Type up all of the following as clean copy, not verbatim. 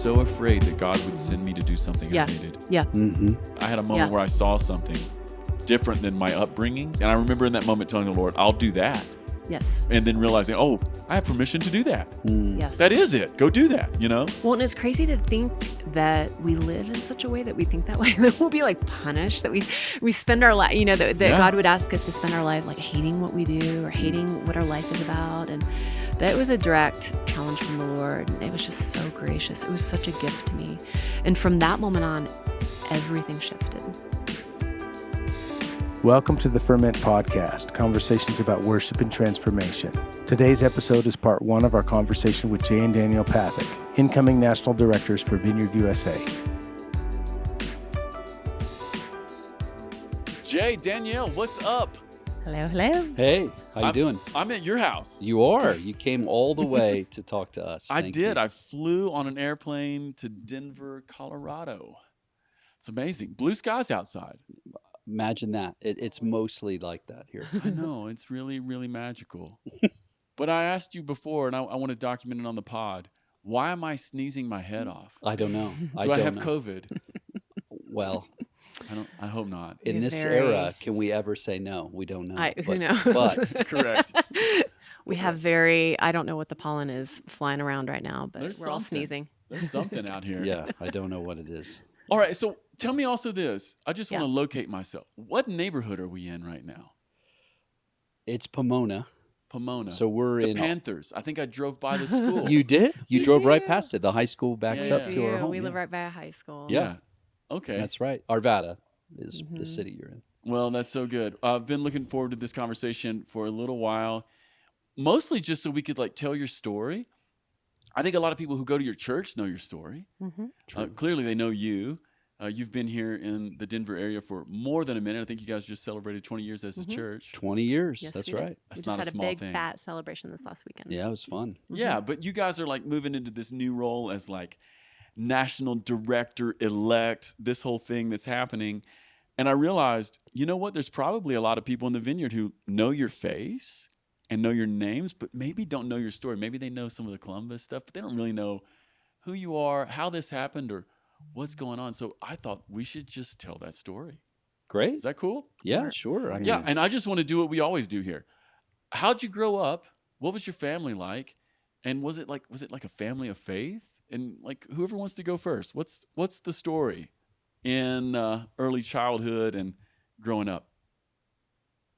so afraid that God would send me to do something I needed. Yeah. Mm-hmm. I had a moment where I saw something different than my upbringing. And I remember in that moment telling the Lord, I'll do that. Yes. And then realizing, oh, I have permission to do that. Yes. That is it. Go do that, you know? Well, and it's crazy to think that we live in such a way that we think that way, that we'll be like punished, that we spend our life, you know, that God would ask us to spend our life like hating what we do or hating what our life is about. And that was a direct challenge from the Lord. And it was just so gracious. It was such a gift to me. And from that moment on, everything shifted. Welcome to the Ferment podcast, conversations about worship and transformation. Today's episode is part one of our conversation with Jay and Danielle Pathak, incoming national directors for Vineyard USA. Jay, Danielle, what's up? Hello, hello. Hey, how you doing? I'm at your house. You are. You came all the way to talk to us. I Thank did. you. I flew on an airplane to Denver, Colorado. It's amazing. Blue skies outside. Imagine that. It's mostly like that here. I know. It's really, really magical. But I asked you before, and I want to document it on the pod. Why am I sneezing my head off? I don't know. Do I have COVID? Well, I hope not. in this era, can we ever say no? We don't know. Who knows? But Correct. We have I don't know what the pollen is flying around right now, but There's we're all something. sneezing. There's something out here. yeah, I don't know what it is. All right. So tell me also this. I just want Yeah. to locate myself. What neighborhood are we in right now? It's Pomona. Pomona. So we're the in. Panthers. I think I drove by the school. You did? You We drove right do. past it. The high school backs Yeah, up yeah. to our home. We live yeah. right by a high school. Yeah. Okay. That's right. Arvada is the Mhm. city you're in. Well, that's so good. I've been looking forward to this conversation for a little while, mostly just so we could like tell your story. I think a lot of people who go to your church know your story. Mm-hmm. True. Clearly, they know you. You've been here in the Denver area for more than a minute. I think you guys just celebrated 20 years as a Mhm. church. 20 years. Yes, That's we did. right. That's We just not a had small big thing. fat celebration this last weekend. Yeah, it was fun. Yeah, but you guys are like moving into this new role as like national director elect, this whole thing that's happening. And I realized, you know what? There's probably a lot of people in the vineyard who know your face and know your names, but maybe don't know your story. Maybe they know some of the Columbus stuff, but they don't really know who you are, how this happened, or what's going on. So I thought we should just tell that story. Great. Is that cool? Yeah, sure. I mean, Yeah, and I just want to do what we always do here. How'd you grow up? What was your family like? And was it like a family of faith? And like whoever wants to go first, what's the story in early childhood and growing up?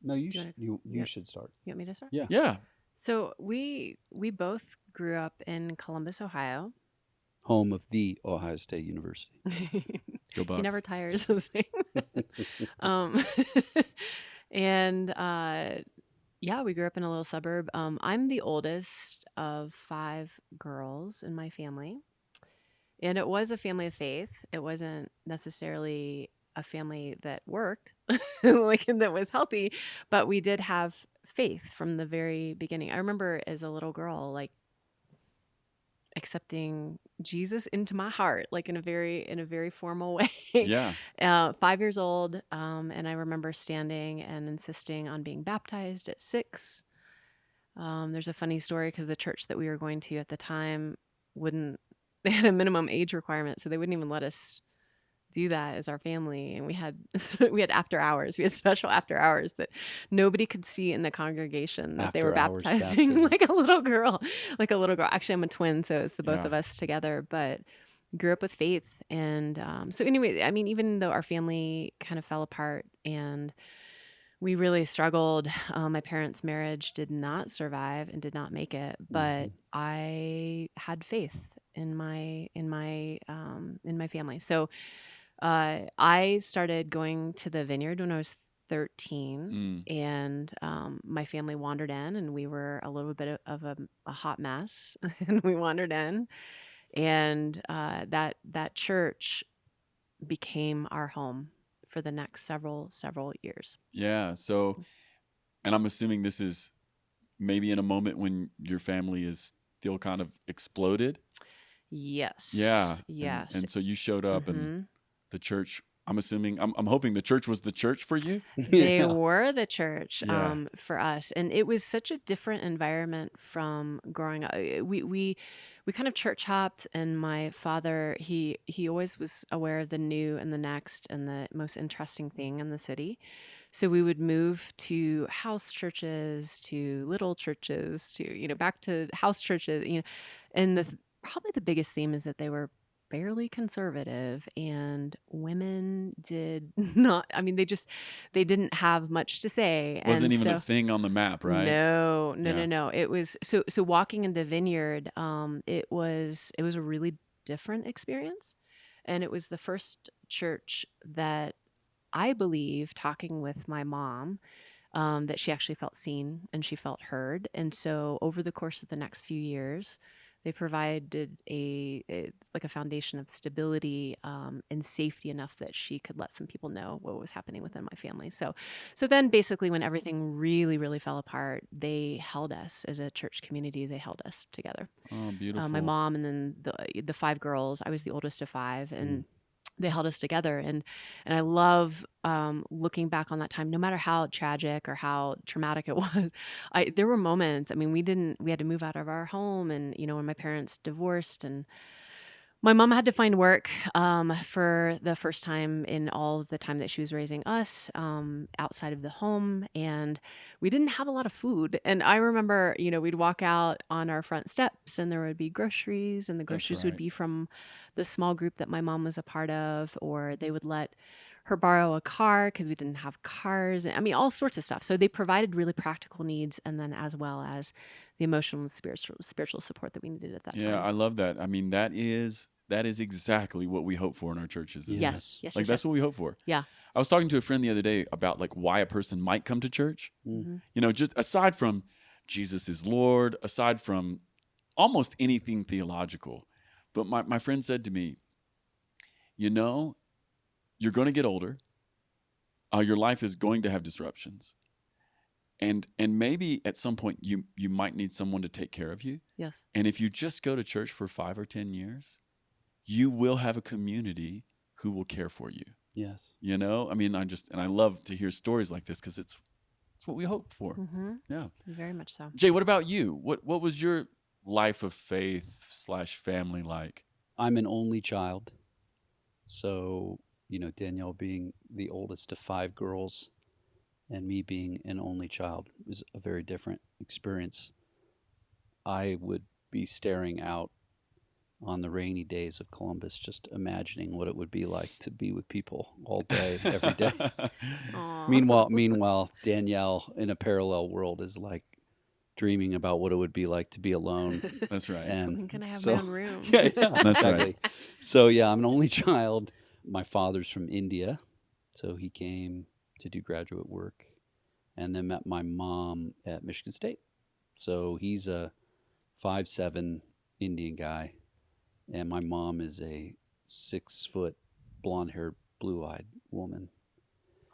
No, you Do you should, you yeah. should start. You want me to start? Yeah. Yeah. So we both grew up in Columbus, Ohio. Home of the Ohio State University. Go Bucks. He never tires of saying that. And yeah, we grew up in a little suburb. I'm the oldest of 5 girls in my family. And it was a family of faith. It wasn't necessarily a family that worked, like that was healthy, but we did have faith from the very beginning. I remember as a little girl, like accepting Jesus into my heart, like in a very formal way. Yeah. 5 years old, and I remember standing and insisting on being baptized at 6. There's a funny story because the church that we were going to at the time they had a minimum age requirement, so they wouldn't even let us do that as our family. And we had after hours. We had special after hours that nobody could see in the congregation that they were After hours baptizing baptism. like a little girl. Actually, I'm a twin, so it's the both Yeah. of us together. But grew up with faith, and so anyway, I mean, even though our family kind of fell apart and we really struggled, my parents' marriage did not survive and did not make it. But I had faith in my family. So I started going to the vineyard when I was 13, and my family wandered in, and we were a little bit of a hot mess, and we wandered in, and that church became our home for the next several years. Yeah. So, and I'm assuming this is maybe in a moment when your family is still kind of exploded. Yes. Yeah. Yes. And so you showed up and Mhm. the church I'm assuming, I'm hoping the church was the church for you. They Yeah. were the church Yeah. for us, and it was such a different environment from growing up. We kind of church hopped, and my father he always was aware of the new and the next and the most interesting thing in the city. So we would move to house churches, to little churches, to back to house churches, and probably the biggest theme is that they were fairly conservative, and women did not, I mean, they didn't have much to say. Wasn't And even a so thing on the map, right? no, Yeah. no. It was so walking into Vineyard, it was a really different experience. And it was the first church that I believe, talking with my mom, that she actually felt seen and she felt heard. And so over the course of the next few years, they provided it's like a foundation of stability and safety enough that she could let some people know what was happening within my family. So then basically when everything really, really fell apart, they held us as a church community. They held us together. Oh, beautiful. My mom and then the five girls. I was the oldest of five, and they held us together. And I love looking back on that time, no matter how tragic or how traumatic it was. There were moments. I mean, we had to move out of our home, and when my parents divorced, and my mom had to find work for the first time in all of the time that she was raising us outside of the home. And we didn't have a lot of food. And I remember, we'd walk out on our front steps and there would be groceries, and the That's groceries right. would be from the small group that my mom was a part of, or they would let her borrow a car because we didn't have cars. I mean, all sorts of stuff. So they provided really practical needs, and then as well as the emotional and spiritual support that we needed at that Yeah, time. I love that. I mean, that is exactly what we hope for in our churches. Isn't it? Yes, yes, Like yes, that's yes. what we hope for. Yeah. I was talking to a friend the other day about like why a person might come to church. Mhm. Just aside from Jesus is Lord, aside from almost anything theological. But my friend said to me, you're going to get older. Your life is going to have disruptions. And maybe at some point you might need someone to take care of you. Yes. And if you just go to church for 5 or 10 years, you will have a community who will care for you. Yes. I mean, I love to hear stories like this because it's what we hope for. Mm-hmm. Yeah. Very much so. Jay, what about you? What was your life of faith / family like? I'm an only child. So, Danielle being the oldest of 5 girls and me being an only child was a very different experience. I would be staring out on the rainy days of Columbus, just imagining what it would be like to be with people all day, every day. Aw. Meanwhile, Danielle in a parallel world is like dreaming about what it would be like to be alone. That's right. And Can I have so, my own room? yeah, That's exactly. So yeah, I'm an only child. My father's from India, so he came to do graduate work, and then met my mom at Michigan State. So he's a 5'7" Indian guy, and my mom is a 6-foot, blonde-haired, blue-eyed woman.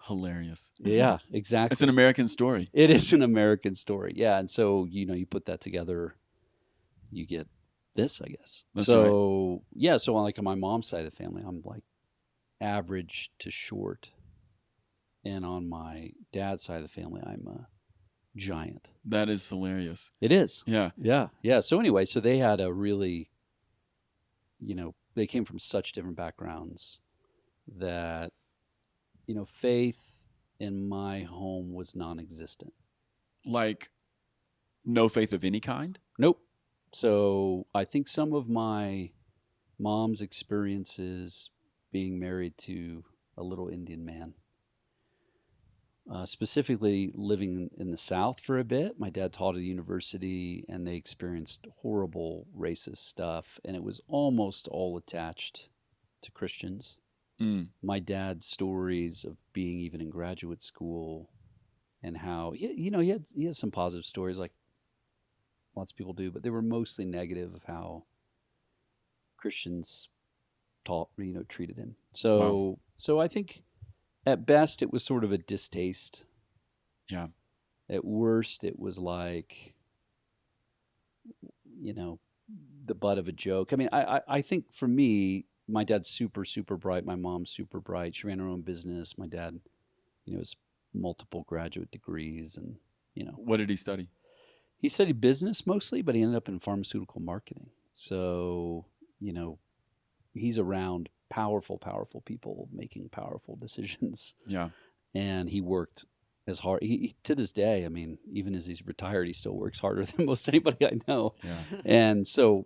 Hilarious. Yeah, exactly. It's an American story. It is an American story. Yeah, and so you put that together, you get this, I guess. That's so yeah, so like on my mom's side of the family, I'm like average to short, and on my dad's side of the family, I'm a giant. That is hilarious. It is. Yeah. Yeah. So anyway, so they had a really, they came from such different backgrounds that, faith in my home was non-existent. Like no faith of any kind? Nope. So I think some of my mom's experiences being married to a little Indian man, specifically living in the South for a bit. My dad taught at a university, and they experienced horrible racist stuff, and it was almost all attached to Christians. My dad's stories of being even in graduate school, and how he had some positive stories, like lots of people do, but they were mostly negative of how Christians treated him. So I think at best it was sort of a distaste. Yeah. At worst it was like, the butt of a joke. I mean, I think for me, my dad's super, super bright. My mom's super bright. She ran her own business. My dad, has multiple graduate degrees, and What did he study? he studied business mostly, but he ended up in pharmaceutical marketing. So, he's around powerful, powerful people making powerful decisions. Yeah. And he worked as hard. He to this day, I mean, even as he's retired, he still works harder than most anybody I know. Yeah. And so,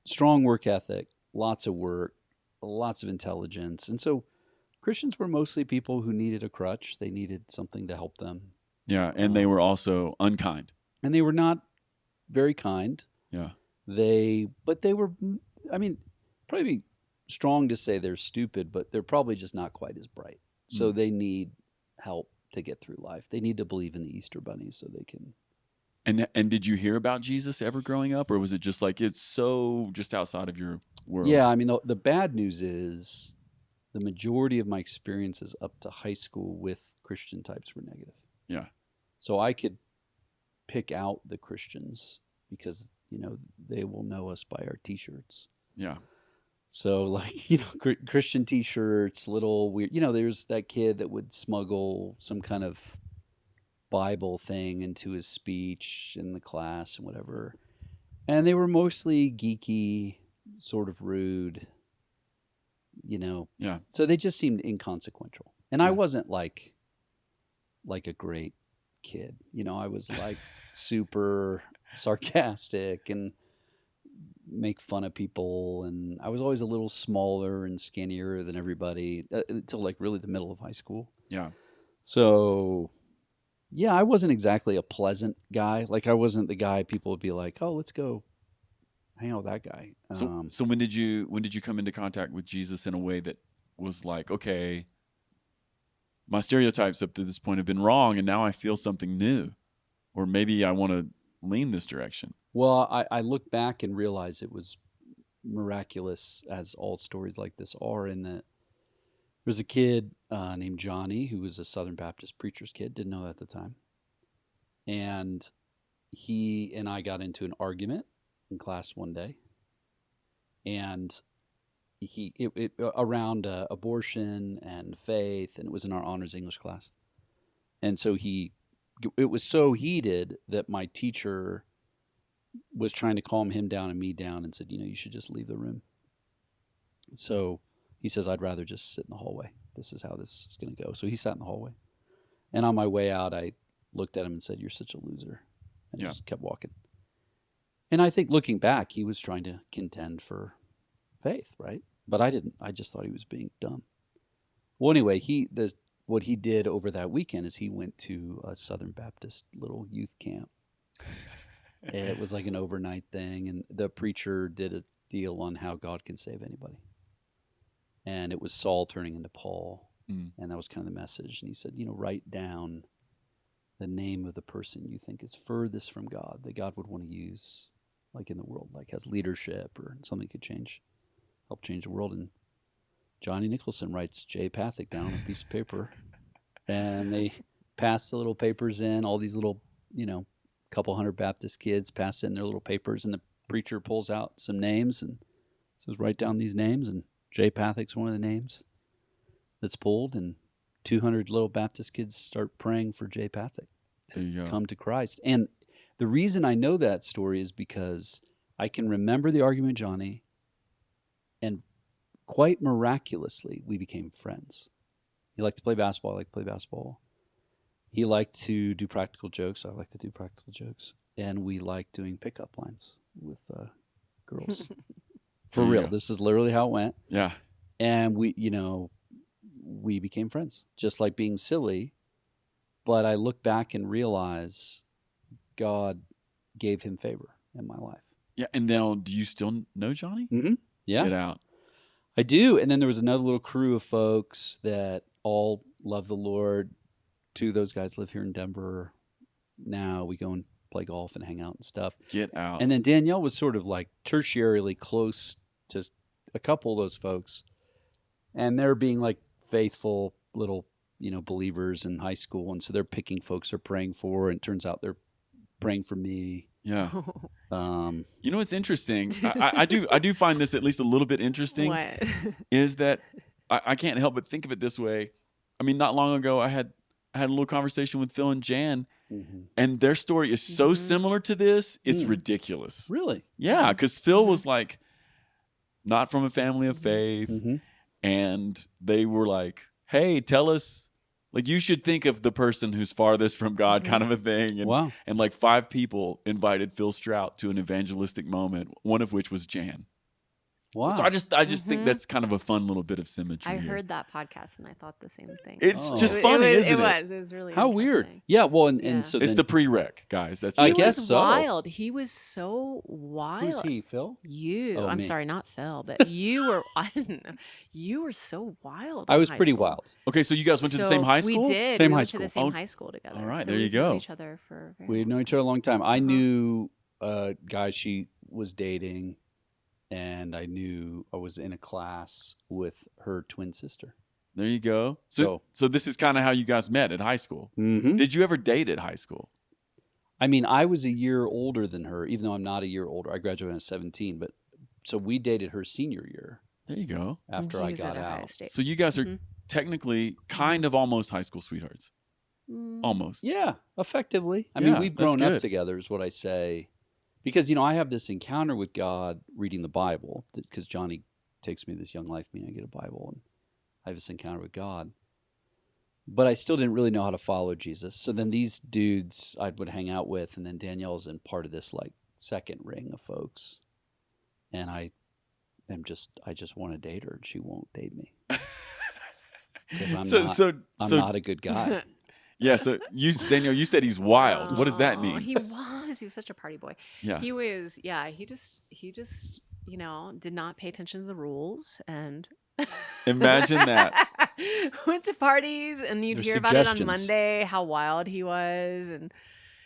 strong work ethic, lots of work, lots of intelligence. And so, Christians were mostly people who needed a crutch. They needed something to help them. Yeah. And they were also unkind. And they were not very kind. Yeah. But they were, I mean, probably strong to say they're stupid, but they're probably just not quite as bright. So they need help to get through life. They need to believe in the Easter bunny so they can. And did you hear about Jesus ever growing up, or was it just like it's so just outside of your world? Yeah, I mean, the bad news is the majority of my experiences up to high school with Christian types were negative. Yeah. So I could pick out the Christians because, they will know us by our T-shirts. Yeah. So like, Christian T-shirts, little weird, there's that kid that would smuggle some kind of Bible thing into his speech in the class and whatever. And they were mostly geeky, sort of rude, Yeah. So they just seemed inconsequential. And I wasn't like a great kid. I was like super sarcastic and make fun of people, and I was always a little smaller and skinnier than everybody until like really the middle of high school. Yeah. So yeah, I wasn't exactly a pleasant guy. Like I wasn't the guy people would be like, oh, let's go hang out with that guy. So when did you come into contact with Jesus in a way that was like, okay, my stereotypes up to this point have been wrong, and now I feel something new, or maybe I want to lean this direction? Well, I look back and realize it was miraculous, as all stories like this are, in that there was a kid named Johnny who was a Southern Baptist preacher's kid, didn't know that at the time. And he and I got into an argument in class one day. And it around abortion and faith, and it was in our honors English class. And so it was so heated that my teacher was trying to calm him down and me down and said, you should just leave the room. So he says, I'd rather just sit in the hallway. This is how this is going to go. So he sat in the hallway. And on my way out, I looked at him and said, you're such a loser. And just kept walking. And I think looking back, he was trying to contend for faith, right? But I didn't. I just thought he was being dumb. Well, anyway, what he did over that weekend is he went to a Southern Baptist little youth camp. It was like an overnight thing, and the preacher did a deal on how God can save anybody. And it was Saul turning into Paul, and that was kind of the message. And he said, write down the name of the person you think is furthest from God, that God would want to use, like in the world, like has leadership or something could help change the world. And Johnny Nicholson writes Jay Pathak down on a piece of paper, and they pass the little papers in, all these little, couple hundred Baptist kids pass in their little papers, and the preacher pulls out some names and says, write down these names, and Jay Pathak's one of the names that's pulled, and 200 little Baptist kids start praying for Jay Pathak to come to Christ. And the reason I know that story is because I can remember the argument with Johnny, and quite miraculously, we became friends. He liked to play basketball. I liked to play basketball. He liked to do practical jokes. I like to do practical jokes. And we liked doing pickup lines with girls. For real. This is literally how it went. Yeah. And we became friends, just like being silly. But I look back and realize God gave him favor in my life. Yeah. And now, do you still know Johnny? Mm-hmm. Yeah. Get out. I do. And then there was another little crew of folks that all love the Lord. Two of those guys live here in Denver now. We go and play golf and hang out and stuff. Get out. And then Danielle was sort of like tertiarily close to a couple of those folks. And they're being like faithful little, believers in high school. And so they're picking folks they're praying for. And it turns out they're praying for me. Yeah. You know, it's interesting. I do find this at least a little bit interesting. What? Is that I can't help but think of it this way. I mean, not long ago, I had a little conversation with Phil and Jan, and their story is so similar to this. It's ridiculous. Really? Yeah, because Phil was like not from a family of faith, and they were like, "Hey, tell us." Like, you should think of the person who's farthest from God, kind of a thing. And, and like 5 people invited Phil Strout to an evangelistic moment, one of which was Jan. Wow. So I just think that's kind of a fun little bit of symmetry. I here. heard that podcast and I thought the same thing. It's just funny, isn't it? It was really how weird. Yeah, well, and so it's the prereq, guys. That's I guess so. Wild. He was so wild. Who's he, Phil? You. Oh, I'm me. sorry, not Phil, but you were. I didn't know. You were so wild. I was pretty school. wild. Okay, so you guys went to the same high school? We did. Same we high went school. to the same high school together. All right, so there you we go. knew each other for a very We had known each other a long time. I knew a guy she was dating, and I knew I was in a class with her twin sister. There you go. So this is kind of how you guys met at high school. Did you ever date at high school? I mean, I was a year older than her, even though I'm not a year older. I graduated when I was 17, but so we dated her senior year. There you go. After I got out. So you guys are technically kind of almost high school sweethearts. Almost. Yeah, effectively. I mean, we've grown good. up together is what I say. Because, I have this encounter with God reading the Bible, because Johnny takes me to this Young Life meeting. I get a Bible, and I have this encounter with God. But I still didn't really know how to follow Jesus. So then these dudes I would hang out with, and then Danielle's in part of this, like, second ring of folks. And I just want to date her, and she won't date me. Because I'm not a good guy. Yeah, so Danielle, you said he's wild. What does that mean? He was such a party boy. Yeah. He was, he just, did not pay attention to the rules and imagine that. Went to parties and you'd hear about it on Monday, how wild he was. And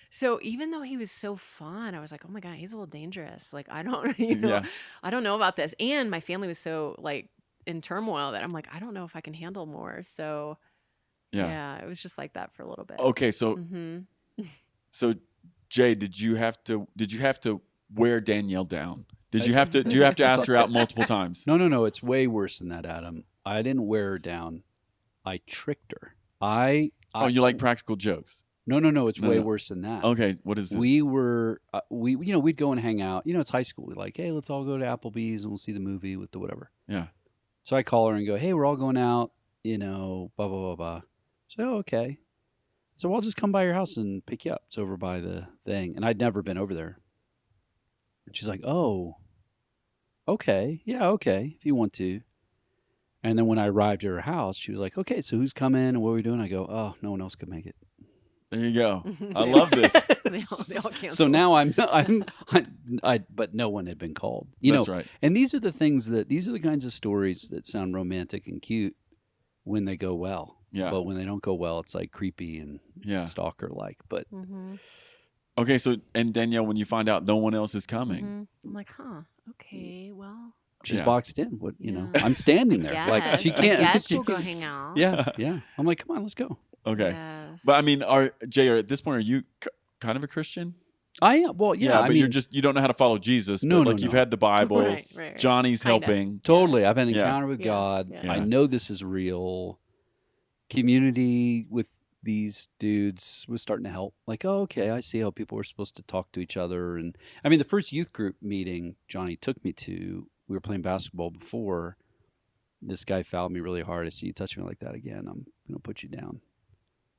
so even though he was so fun, I was like, oh my God, he's a little dangerous. Like, I don't, I don't know about this. And my family was so like in turmoil that I'm like, I don't know if I can handle more. So yeah, it was just like that for a little bit. Okay, so so Jay, did you have to wear Danielle down? Do you have to ask her out multiple times? No, it's way worse than that, Adam. I didn't wear her down. I tricked her. You like practical jokes? No, it's way worse than that. Okay, what is this? We'd go and hang out. It's high school. We're like, hey, let's all go to Applebee's and we'll see the movie with the whatever. Yeah. So I call her and go, hey, we're all going out, blah, blah, blah, blah. So, okay. So I'll just come by your house and pick you up. It's over by the thing. And I'd never been over there. And she's like, oh, okay. Yeah, okay, if you want to. And then when I arrived at her house, she was like, okay, so who's coming and what are we doing? I go, oh, no one else could make it. There you go. I love this. they all canceled. So now but no one had been called. That's right. And these are the kinds of stories that sound romantic and cute when they go well. Yeah. But when they don't go well, it's like creepy and stalker-like. But okay, so and Danielle, when you find out no one else is coming, I'm like, okay, well, she's boxed in. What I'm standing there, like she can't. I guess we'll go hang out. Yeah. I'm like, come on, let's go. Okay, yes. But I mean, Jay, at this point, are you kind of a Christian? I am. Well, yeah. But you don't know how to follow Jesus. No, but you've had the Bible. Right. Johnny's Kinda. helping. Totally. I've had an encounter with God. Yeah. I know this is real. Community with these dudes was starting to help. Like, oh, okay, I see how people were supposed to talk to each other. And I mean, the first youth group meeting Johnny took me to, we were playing basketball before. This guy fouled me really hard. I see you touch me like that again, I'm going to put you down.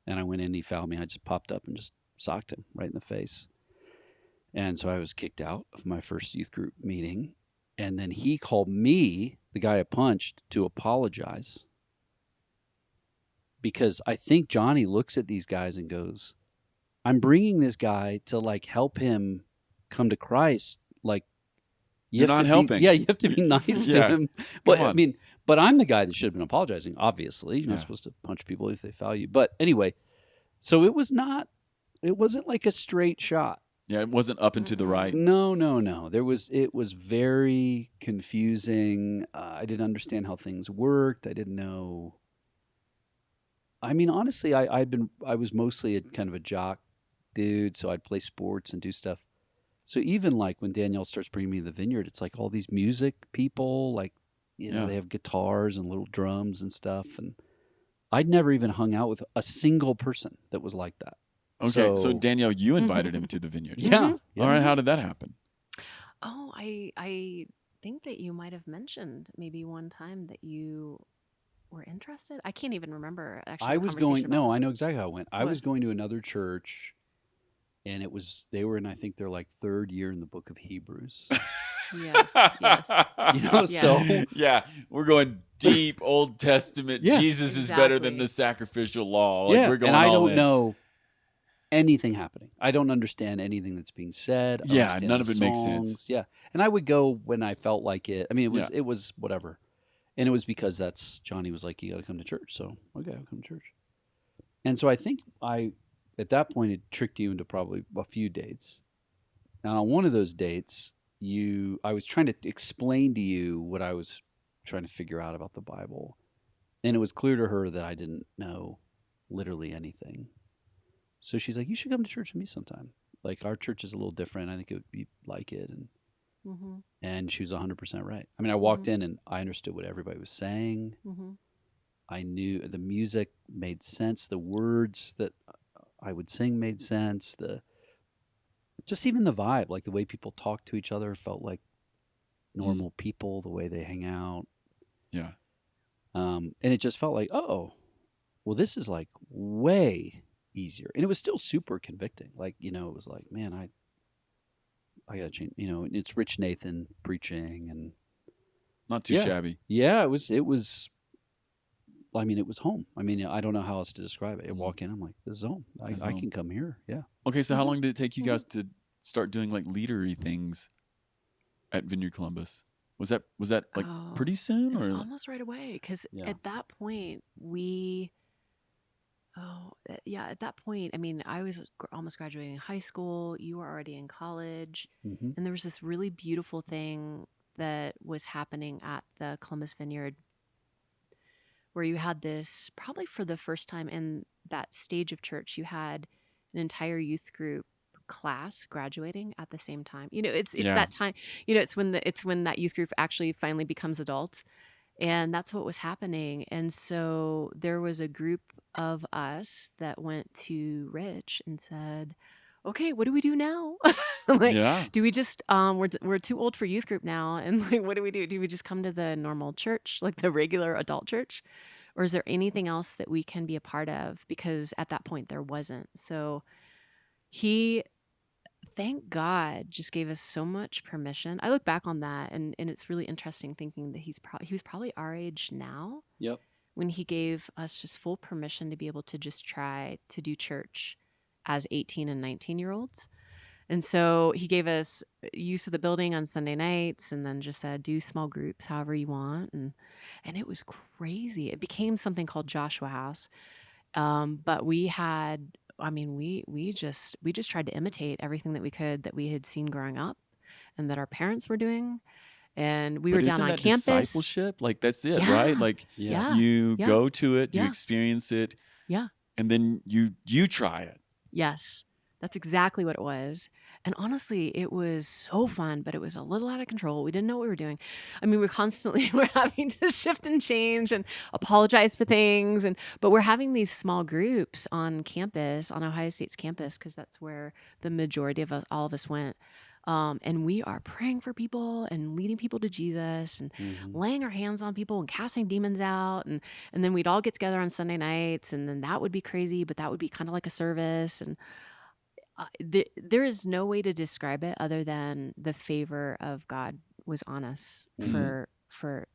And I went in, he fouled me. I just popped up and just socked him right in the face. And so I was kicked out of my first youth group meeting. And then he called me, the guy I punched, to apologize. Because I think Johnny looks at these guys and goes, I'm bringing this guy to like help him come to Christ. Like, you're not helping. You have to be nice to him. But I mean, but I'm the guy that should have been apologizing, obviously. You're not supposed to punch people if they foul you. But anyway, so it wasn't like a straight shot. Yeah, it wasn't up and to the right. No. It was very confusing. I didn't understand how things worked. I didn't know. I mean, honestly, I was mostly a kind of a jock dude, so I'd play sports and do stuff. So even like when Danielle starts bringing me to the vineyard, it's like all these music people, like, Yeah. they have guitars and little drums and stuff. And I'd never even hung out with a single person that was like that. Okay, so So Danielle, you invited him to the vineyard. yeah. All right, how did that happen? Oh, I think that you might have mentioned maybe one time that you were interested. I can't even remember actually. I the was conversation going, about no, I know exactly how it went. I What? was going to another church, and they were in, I think, their like third year in the book of Hebrews. Yes, yes. So Yeah, we're going deep Old Testament. Yeah. Jesus is better than Exactly. the sacrificial law. Like, yeah, we're going and I all don't in. know anything happening. I don't understand anything that's being said. I don't Yeah, understand none the of it makes songs. sense. Yeah, and I would go when I felt like it. I mean, Yeah. it was whatever, and it was because Johnny was like, you got to come to church. So okay, I'll come to church. And so I think at that point it tricked you into probably a few dates. Now on one of those dates, I was trying to explain to you what I was trying to figure out about the Bible, and it was clear to her that I didn't know literally anything. So she's like, you should come to church with me sometime. Like, our church is a little different. I think it would be like it. Mm-hmm, And she was 100% right. I mean, I walked in and I understood what everybody was saying. mm-hmm. I knew the music made sense. The words that I would sing made sense. Just even the vibe, like the way people talk to each other felt like normal people, the way they hang out. Yeah. And it just felt like, oh, well, this is like way easier. And it was still super convicting. Like, it was like, man, I gotta change. It's Rich Nathan preaching, and Not too Yeah. shabby. yeah, it was. I mean, it was home. I mean, I don't know how else to describe it. I walk in, I'm like, this is home. This is I home. can come here. Yeah. Okay, so how long did it take you guys to start doing like leadery things at Vineyard Columbus? Was that like Oh, pretty soon, It was or almost right away because Yeah. at that point at that point, I mean, I was almost graduating high school. You were already in college, Mm-hmm. and there was this really beautiful thing that was happening at the Columbus Vineyard, where you had this probably for the first time in that stage of church. You had an entire youth group class graduating at the same time. It's Yeah. that time. It's when that youth group actually finally becomes adults. And that's what was happening. And so there was a group of us that went to Rich and said, okay, what do we do now? Like, yeah, do we just, we're too old for youth group now. And like, what do we do? Do we just come to the normal church, like the regular adult church? Or is there anything else that we can be a part of? Because at that point there wasn't. So he, thank God, just gave us so much permission. I look back on that and it's really interesting thinking that he was probably our age now Yep. when he gave us just full permission to be able to just try to do church as 18 and 19-year-olds. And so he gave us use of the building on Sunday nights and then just said, do small groups however you want. And it was crazy. It became something called Joshua House. But we had, I mean, we just tried to imitate everything that we could that we had seen growing up and that our parents were doing. And we but were down isn't on that campus. discipleship? Like, that's it, Yeah. right? Like, Yeah. you Yeah. go to it, you Yeah. experience it, Yeah. and then you try it. Yes, that's exactly what it was. And honestly, it was so fun, but it was a little out of control. We didn't know what we were doing. I mean, we're having to shift and change and apologize for things. But we're having these small groups on campus, on Ohio State's campus, because that's where the majority of all of us went. And we are praying for people and leading people to Jesus and Mhm. laying our hands on people and casting demons out. And then we'd all get together on Sunday nights, and then that would be crazy, but that would be kind of like a service. And there is no way to describe it other than the favor of God was on us Mhm. for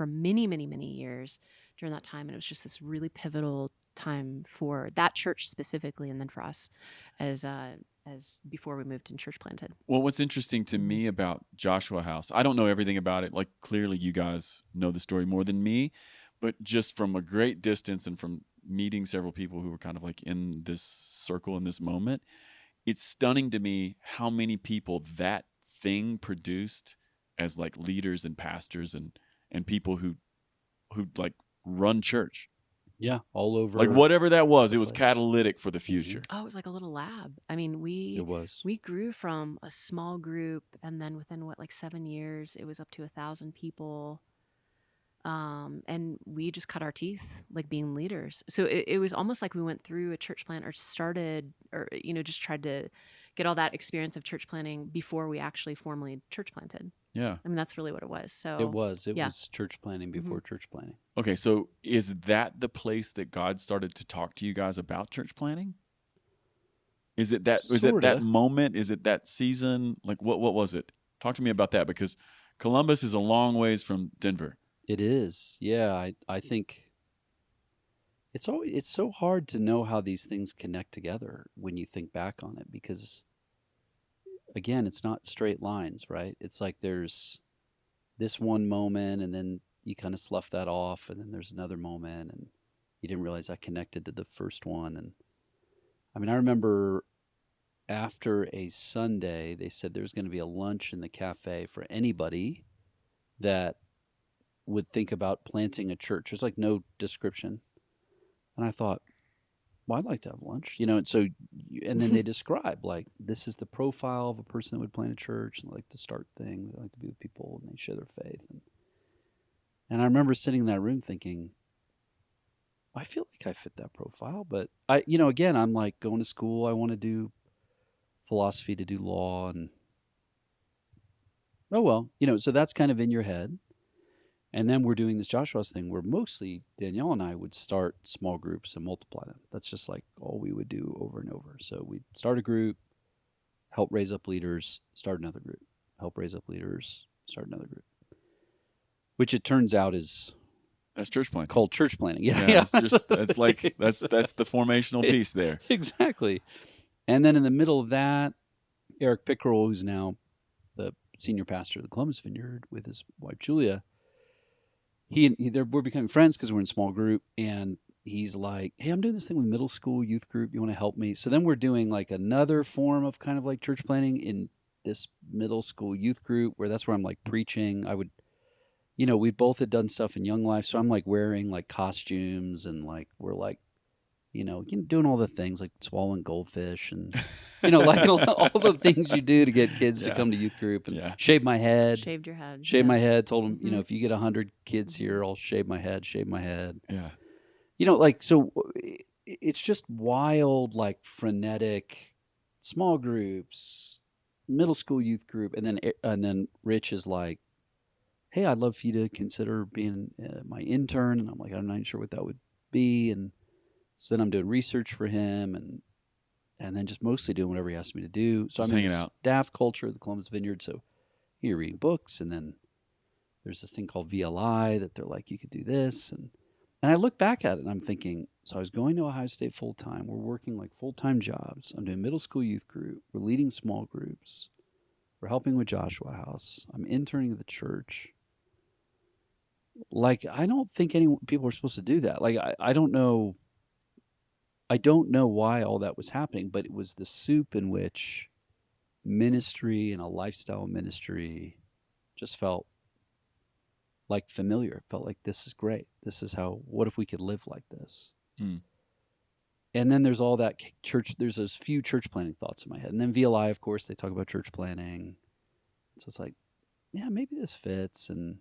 many, many, many years during that time. And it was just this really pivotal time for that church specifically, and then for us as before we moved and church planted. Well, what's interesting to Mhm. me about Joshua House, I don't know everything about it. Like, clearly you guys know the story more than me, but just from a great distance and from meeting several people who were kind of like in this circle in this moment, it's stunning to me how many people that thing produced as like leaders and pastors and people who like run church. Yeah, all over. Like whatever that was, the it was place. catalytic for the future. Oh, it was like a little lab. I mean, It was. we grew from a small group, and then within like 7 years, it was up to 1,000 people. And we just cut our teeth like being leaders. So it was almost like we went through a church plant or started or, just tried to get all that experience of church planting before we actually formally church planted. Yeah. I mean, that's really what it was. So It was. It yeah. was church planting before church planting. Okay, so is that the place that God started to talk to you guys about church planting? Is it that Sorta. moment? Is it that season? Like what was it? Talk to me about that, because Columbus is a long ways from Denver. It is. Yeah, I think it's so hard to know how these things connect together when you think back on it, because again, it's not straight lines, right? It's like there's this one moment and then you kind of slough that off, and then there's another moment and you didn't realize that connected to the first one. And I mean, I remember after a Sunday, they said there's going to be a lunch in the cafe for anybody that would think about planting a church. There's like no description. And I thought, well, I'd like to have lunch, and so, and then they describe like, this is the profile of a person that would plant a church, and they like to start things, they like to be with people, and they share their faith. And I remember sitting in that room thinking, I feel like I fit that profile, but again, I'm like going to school. I want to do philosophy, to do law, and oh, well, so that's kind of in your head. And then we're doing this Joshua's thing where mostly Danielle and I would start small groups and multiply them. That's just like all we would do over and over. So we'd start a group, help raise up leaders, start another group, help raise up leaders, start another group. Which it turns out is That's church planting. called church planting. Yeah, that's the formational piece there. Exactly. And then in the middle of that, Eric Pickerel, who's now the senior pastor of the Columbus Vineyard with his wife Julia, we're becoming friends because we're in a small group, and he's like, hey, I'm doing this thing with middle school youth group. You want to help me? So then we're doing like another form of kind of like church planting in this middle school youth group, where that's where I'm like preaching. I would, we both had done stuff in Young Life, so I'm like wearing like costumes, and like we're like, doing all the things like swallowing goldfish and, like all the things you do to get kids to come to youth group, and shave my head. Shaved your head. Shave my head. Told them, if you get 100 kids here, I'll shave my head. Yeah. So it's just wild, like frenetic, small groups, middle school youth group. And then Rich is like, hey, I'd love for you to consider being my intern. And I'm like, I'm not even sure what that would be. And so then I'm doing research for him, and then just mostly doing whatever he asks me to do. So Just I'm in hanging the out. staff culture of the Columbus Vineyard. So you're reading books, and then there's this thing called VLI that they're like, you could do this. And I look back at it and I'm thinking, so I was going to Ohio State full time. We're working like full-time jobs. I'm doing middle school youth group. We're leading small groups. We're helping with Joshua House. I'm interning at the church. Like, I don't think people are supposed to do that. Like, I don't know. I don't know why all that was happening, but it was the soup in which ministry and a lifestyle ministry just felt like familiar. It felt like, this is great. This is what if we could live like this? Mm. And then there's all that church, there's those few church planting thoughts in my head. And then VLI, of course, they talk about church planting. So it's like, yeah, maybe this fits. And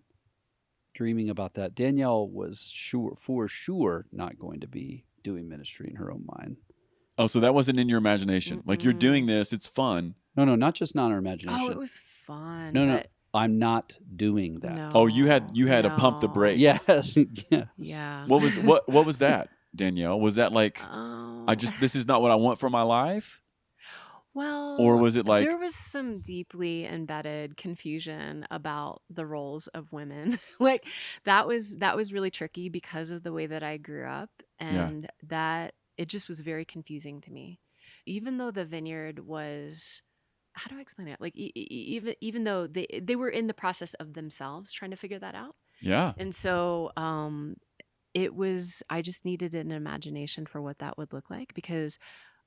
dreaming about that. Danielle was for sure not going to be doing ministry in her own mind. Oh, so that wasn't in your imagination. Like, you're doing this, it's fun. No, not just not our imagination. Oh, it was fun. No, I'm not doing that. No. Oh, you had to pump the brakes. Yes. Yes. Yeah. What was that, Danielle? Was that like, this is not what I want for my life? Well, or was it like, there was some deeply embedded confusion about the roles of women. Like that was really tricky because of the way that I grew up, and that it just was very confusing to me. Even though the vineyard was, how do I explain it? Like even though they were in the process of themselves trying to figure that out. Yeah. And so I just needed an imagination for what that would look like, because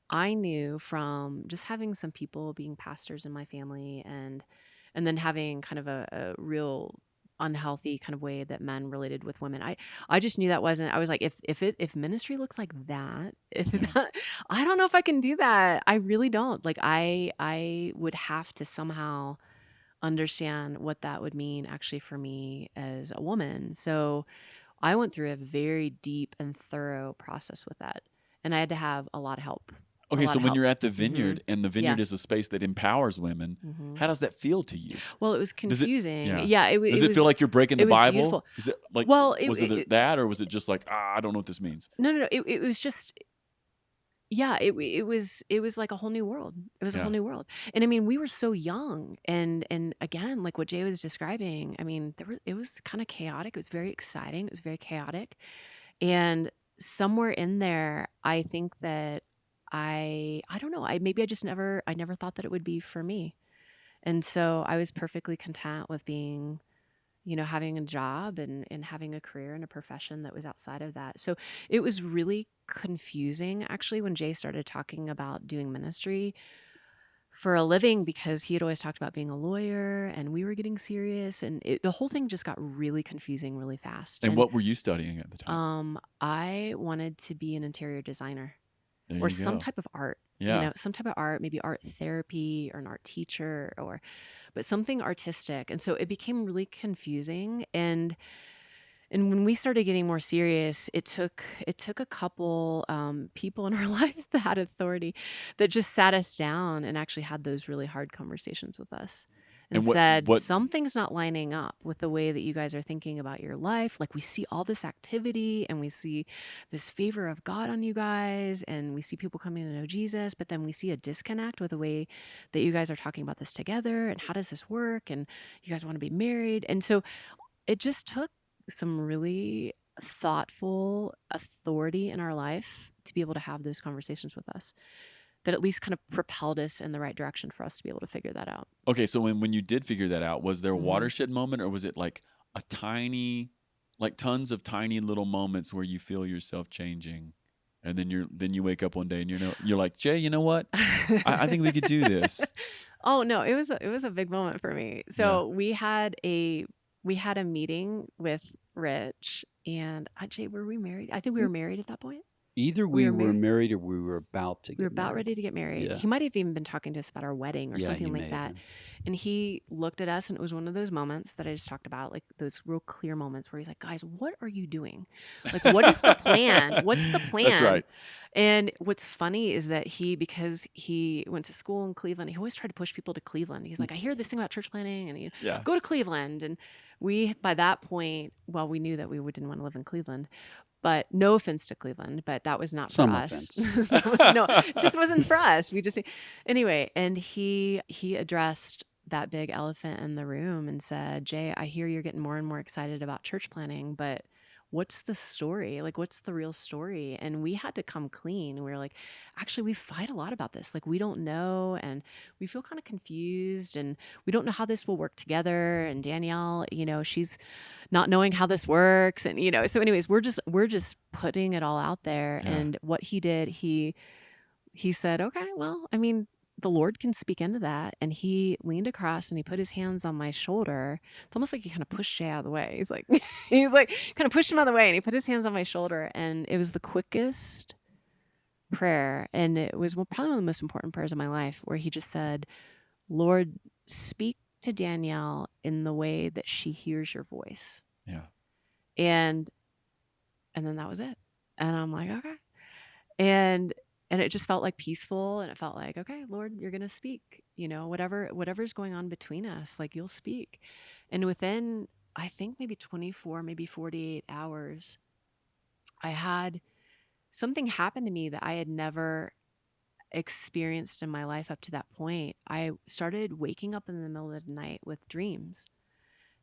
I knew from just having some people being pastors in my family, and then having kind of a real unhealthy kind of way that men related with women. I just knew that wasn't. I was like, if ministry looks like that, I don't know if I can do that. I really don't. Like I would have to somehow understand what that would mean actually for me as a woman. So I went through a very deep and thorough process with that, and I had to have a lot of help. Okay, so when you're at the vineyard and the Yeah. vineyard is a space that empowers women, how does that feel to you? Well, it was Does it- confusing. yeah. It Does it was feel like you're breaking the it was Bible? beautiful. Is it like, Well, was it that, or was it just like, I don't know what this means? No. It was just, yeah. It was like a whole new world. It was a Yeah. whole new world. And I mean, we were so young, and again, like what Jay was describing. I mean, it was kind of chaotic. It was very exciting. It was very chaotic, and somewhere in there, I think that I don't know. I never thought that it would be for me, and so I was perfectly content with being, having a job and having a career and a profession that was outside of that. So it was really confusing actually when Jay started talking about doing ministry for a living, because he had always talked about being a lawyer and we were getting serious, and the whole thing just got really confusing really fast. And what were you studying at the time? I wanted to be an interior designer There or you some go. type of art. Yeah. Some type of art, maybe art therapy or an art teacher, but something artistic. And so it became really confusing. And when we started getting more serious, it took a couple people in our lives that had authority that just sat us down and actually had those really hard conversations with us. And said, something's not lining up with the way that you guys are thinking about your life. Like, we see all this activity and we see this favor of God on you guys, and we see people coming to know Jesus, but then we see a disconnect with the way that you guys are talking about this together, and how does this work, and you guys want to be married. And so it just took some really thoughtful authority in our life to be able to have those conversations with us, that at least kind of propelled us in the right direction for us to be able to figure that out. Okay, so when you did figure that out, was there a Mhm. watershed moment, or was it like a tiny, like tons of tiny little moments where you feel yourself changing, and then you wake up one day and you're like, Jay, you know what? I think we could do this. Oh no, it was a big moment for me. So we had a meeting with Rich and Jay. Were we married? I think we were married at that point. Either we were married or we were about to get We were about married. ready to get married. Yeah. He might have even been talking to us about our wedding or Yeah, something he like may have that. been. And he looked at us, and it was one of those moments that I just talked about, like those real clear moments where he's like, guys, what are you doing? Like, what is the plan? What's the plan? That's right. And what's funny is that because he went to school in Cleveland, he always tried to push people to Cleveland. He's like, I hear this thing about church planning, and Yeah. go to Cleveland. And we, by that point, well, we knew that we didn't want to live in Cleveland. But no offense to Cleveland, but that was not for Some us. offense. No, it just wasn't for us. Anyway, and he addressed that big elephant in the room and said, Jay, I hear you're getting more and more excited about church planning, but what's the story? Like, what's the real story? And we had to come clean. We were like, actually, we fight a lot about this. Like, we don't know, and we feel kind of confused, and we don't know how this will work together. And Danielle, she's not knowing how this works. And, so anyways, we're just putting it all out there. Yeah. And what he did, he said, okay, well, I mean, the Lord can speak into that. And he leaned across and he put his hands on my shoulder. It's almost like he kind of pushed Jay out of the way. He's like kind of pushed him out of the way, and he put his hands on my shoulder, and it was the quickest prayer. And it was probably one of the most important prayers of my life, where he just said, Lord, speak to Danielle in the way that she hears your voice. Yeah. And then that was it. And I'm like, okay. And it just felt like peaceful, and it felt like, okay, Lord, you're going to speak, whatever's going on between us, like, you'll speak. And within, I think maybe 24, maybe 48 hours, I had something happen to me that I had never experienced in my life up to that point. I started waking up in the middle of the night with dreams,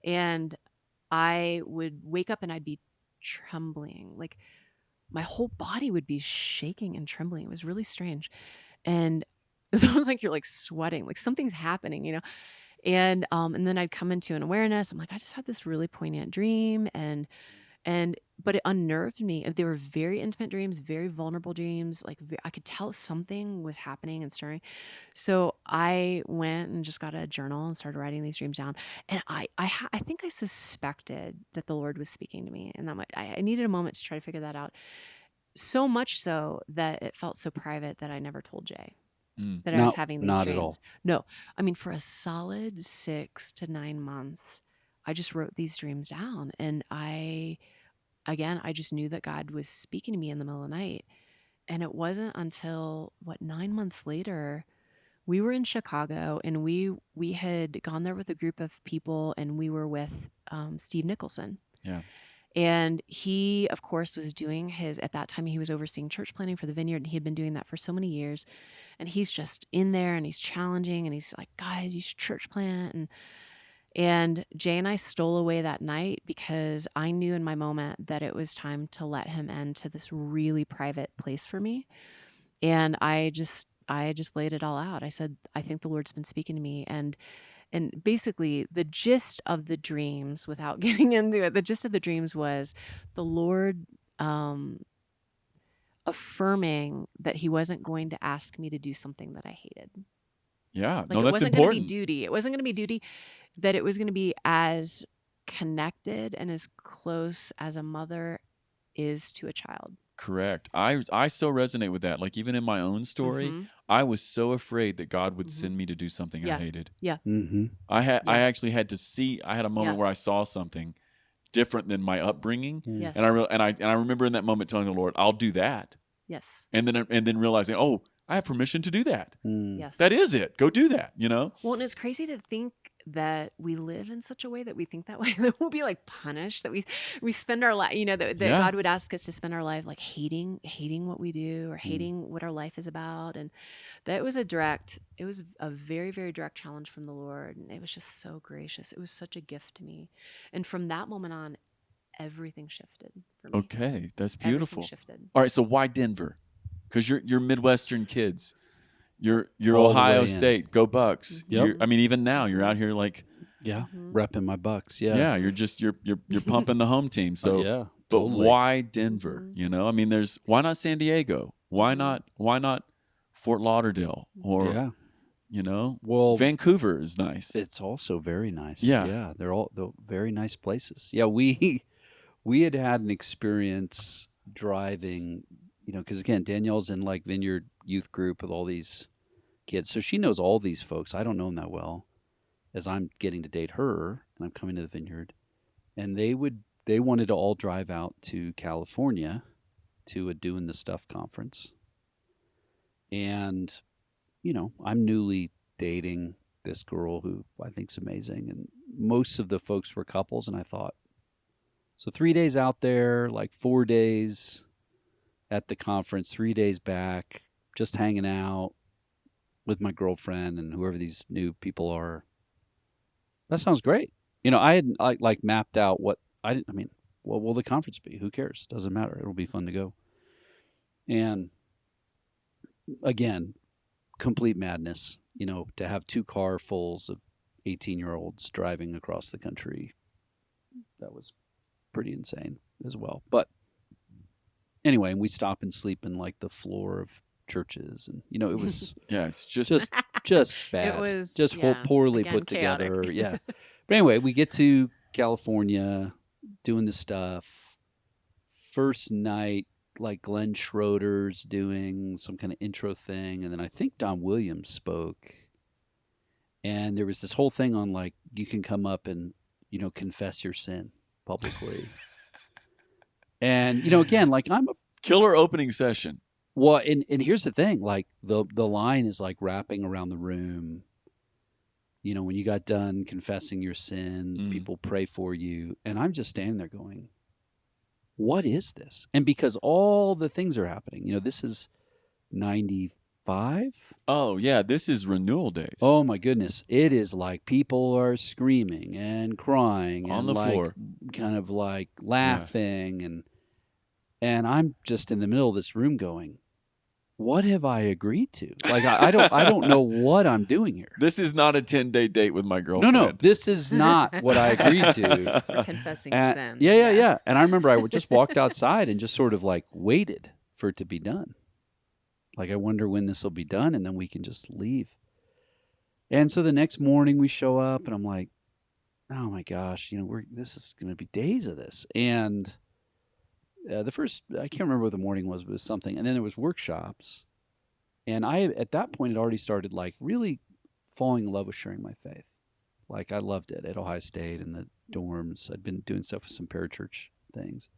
and I would wake up and I'd be trembling, like my whole body would be shaking and trembling. It was really strange. And it's almost like you're like sweating, like something's happening, And then I'd come into an awareness. I'm like, I just had this really poignant dream. but it unnerved me. They were very intimate dreams, very vulnerable dreams. Like I could tell something was happening and stirring. So I went and just got a journal and started writing these dreams down. And I think I suspected that the Lord was speaking to me, and that I needed a moment to try to figure that out. So much so that it felt so private that I never told Jay that I was having these not dreams. at all. No, I mean, for a solid 6 to 9 months, I just wrote these dreams down, and I just knew that God was speaking to me in the middle of the night. And it wasn't until 9 months later, we were in Chicago, and we had gone there with a group of people, and we were with Steve Nicholson. Yeah. And he, of course, was doing at that time, he was overseeing church planning for the Vineyard, and he had been doing that for so many years. And he's just in there, and he's challenging, and he's like, guys, you should church plant. And Jay and I stole away that night because I knew in my moment that it was time to let him into this really private place for me. And I just laid it all out. I said, I think the Lord's been speaking to me. And basically the gist of the dreams, without getting into it, the gist of the dreams was the Lord affirming that he wasn't going to ask me to do something that I hated. Yeah. Like No, it that's wasn't important. going to be duty. It wasn't going to be duty, that it was going to be as connected and as close as a mother is to a child. Correct. I so resonate with that. Like even in my own story, I was so afraid that God would send me to do something I hated. Yeah. Mm-hmm. I actually had to see. I had a moment Yeah. where I saw something different than my upbringing, Yes. and I remember in that moment telling the Lord, "I'll do that," Yes. and then realizing, oh, I have permission to do that. Yes. That is it. Go do that. You know. Well, and it's crazy to think that we live in such a way that we think that way, that we'll be like punished, that we spend our life, that God would ask us to spend our life like hating what we do, or hating what our life is about. And that was it was a very, very direct challenge from the Lord. And it was just so gracious. It was such a gift to me. And from that moment on, everything shifted for me. Okay, that's beautiful. Everything shifted. All right, so why Denver? Because you're Midwestern kids. You're All the Ohio way in. State. Go Bucks. Yep. I mean, even now you're out here like repping my Bucks. yeah. You're just you're pumping the home team. So yeah, but totally. why Denver? I mean, why not San Diego? Why not Fort Lauderdale or well, Vancouver is nice. It's also very nice. Yeah. They're very nice places. Yeah, we had an experience driving, because again, Danielle's in like Vineyard youth group with all these kids, so she knows all these folks. I don't know them that well, as I'm getting to date her, and I'm coming to the Vineyard, and they wanted to all drive out to California to a Doing the Stuff conference, and I'm newly dating this girl who I think's amazing, and most of the folks were couples, and I thought, so 3 days out there, like 4 days at the conference, 3 days back, just hanging out with my girlfriend and whoever these new people are. That sounds great. I had like mapped out what what will the conference be? Who cares? Doesn't matter. It'll be fun to go. And again, complete madness, to have 2 carfuls of 18-year-olds driving across the country. That was pretty insane as well. But anyway, we stop and sleep in like the floor of churches, and it was yeah, it's just bad. It was just poorly again, put chaotic. together. Yeah. But anyway, we get to California, Doing the Stuff. First night, like Glenn Schroeder's doing some kind of intro thing, and then I think Don Williams spoke, and there was this whole thing on like you can come up and confess your sin publicly. And again, like I'm a killer opening session. Well, and here's the thing, like the line is like wrapping around the room. When you got done confessing your sin, people pray for you, and I'm just standing there going, what is this? And because all the things are happening, this is 95. Oh yeah, this is renewal days. Oh my goodness, it is like people are screaming and crying on and the like, floor, kind of like laughing, and I'm just in the middle of this room going, what have I agreed to? Like, I don't know what I'm doing here. This is not a 10-day date with my girlfriend. No, this is not what I agreed to. We're confessing And- sin. Yeah. Yes. And I remember I just walked outside and just sort of like waited for it to be done. Like, I wonder when this will be done, and then we can just leave. And so the next morning we show up, and I'm like, oh my gosh, this is going to be days of this. And the first, I can't remember what the morning was, but it was something. And then there was workshops. And I, at that point, had already started like really falling in love with sharing my faith. Like, I loved it at Ohio State and the dorms. I'd been doing stuff with some parachurch things.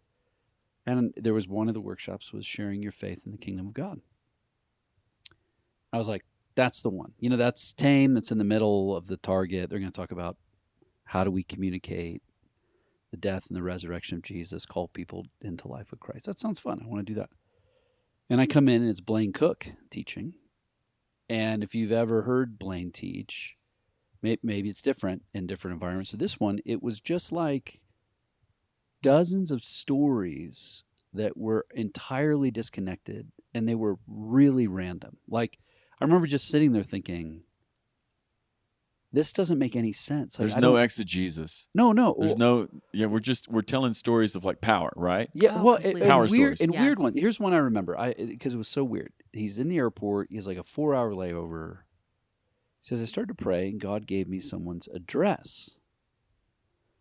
And there was one of the workshops was sharing your faith in the kingdom of God. I was like, that's the one. That's tame. That's in the middle of the target. They're going to talk about how do we communicate the death and the resurrection of Jesus, call people into life with Christ. That sounds fun. I want to do that. And I come in, and it's Blaine Cook teaching. And if you've ever heard Blaine teach, maybe it's different in different environments. So this one, it was just like dozens of stories that were entirely disconnected, and they were really random. Like, I remember just sitting there thinking, this doesn't make any sense. Like, There's no exegesis. No. There's no. Yeah, we're telling stories of like power, right? Yeah, Oh, well, completely. Power weird, stories. and weird Yes. one. Here's one I remember, because it was so weird. He's in the airport. He has like a 4-hour layover. He says, I started to pray, and God gave me someone's address.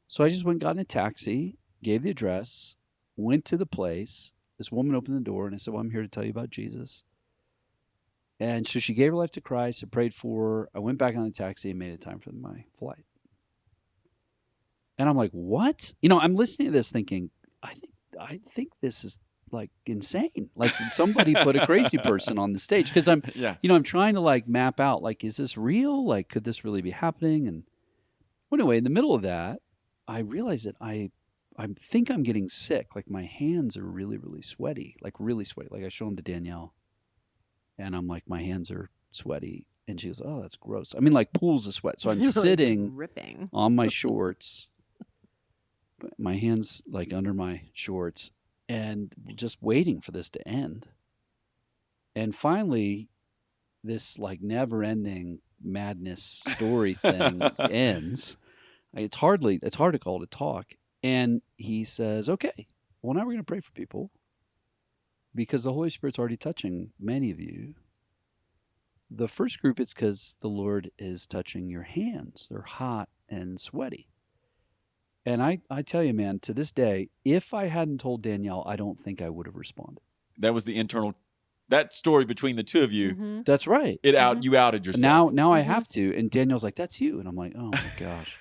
So I just went and got in a taxi, gave the address, went to the place. This woman opened the door, and I said, well, I'm here to tell you about Jesus. And so she gave her life to Christ. I prayed for her. I went back on the taxi and made it time for my flight. And I'm like, what? I'm listening to this thinking, I think this is like insane. Like, somebody put a crazy person on the stage. Because I'm trying to like map out, like, is this real? Like, could this really be happening? And anyway, in the middle of that, I realized that I think I'm getting sick. Like, my hands are really, really sweaty. Like, really sweaty. Like, I show them to Danielle. And I'm like, my hands are sweaty. And she goes, oh, that's gross. I mean, like pools of sweat. So I'm sitting dripping on my shorts, my hands like under my shorts, and just waiting for this to end. And finally, this like never-ending madness story thing ends. It's hard to call it a talk. And he says, okay, well, now we're going to pray for people. Because the Holy Spirit's already touching many of you. The first group, it's because the Lord is touching your hands. They're hot and sweaty. And I tell you, man, to this day, if I hadn't told Danielle, I don't think I would have responded. That was the internal. That story between the two of you. Mm-hmm. That's right. You outed yourself. Now I have to. And Danielle's like, that's you. And I'm like, oh my gosh.